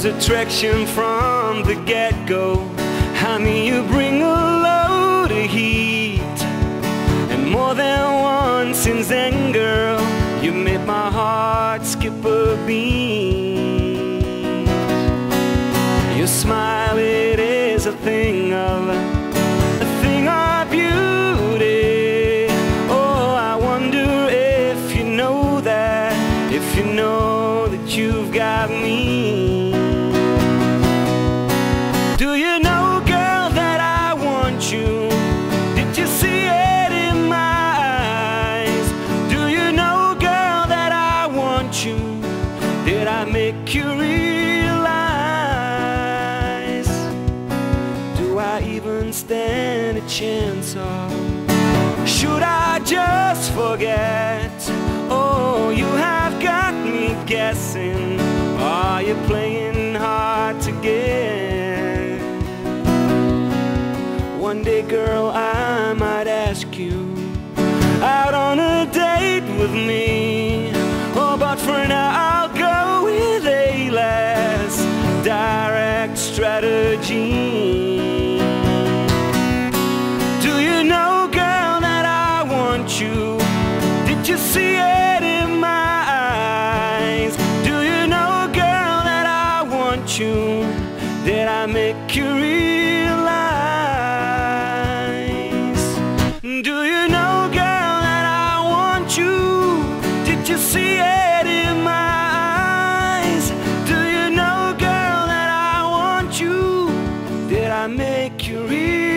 was attraction from the get-go. Honey, you bring a load of heat, and more than once since then, girl, you made my heart skip a beat. Your smile, it is a thing of beauty. Oh, I wonder if you know that, if you know that you've got me. Do you know, girl, that I want you? Did you see it in my eyes? Do you know, girl, that I want you? Did I make you realize? Do I even stand a chance, or should I just forget? Oh, you have got me guessing. Are you playing hard to get? One day, girl, I might ask you out on a date with me. Oh, but for now I'll go with a less direct strategy. Do you know, girl, that I want you? Did you see it in my eyes? Do you know, girl, that I want you? Did I make you realize? Do you know, girl, that I want you? Did you see it in my eyes? Do you know, girl, that I want you? Did I make you realize?